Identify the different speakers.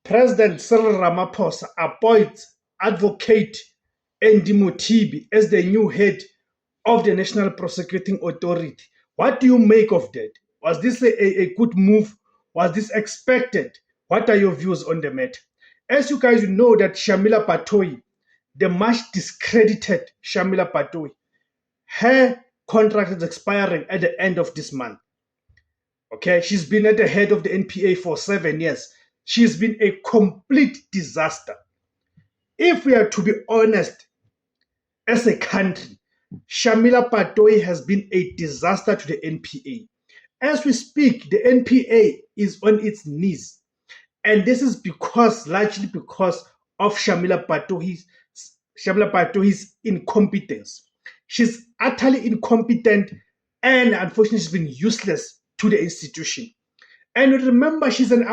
Speaker 1: President Cyril Ramaphosa appoints Advocate Andy Mothibi as the new head of the National Prosecuting Authority. What do you make of that? Was this a good move? Was this expected? What are your views on the matter? As you guys know that Shamila Patoi, the much discredited Shamila Patoi, her contract is expiring at the end of this month. Okay, she's been at the head of the NPA for 7 years. She's been a complete disaster. If we are to be honest, as a country, Shamila Patoi has been a disaster to the NPA. As we speak, the NPA is on its knees. And this is largely because of Shamila Patoi's incompetence. She's utterly incompetent and unfortunately she's been useless to the institution. And remember, she's an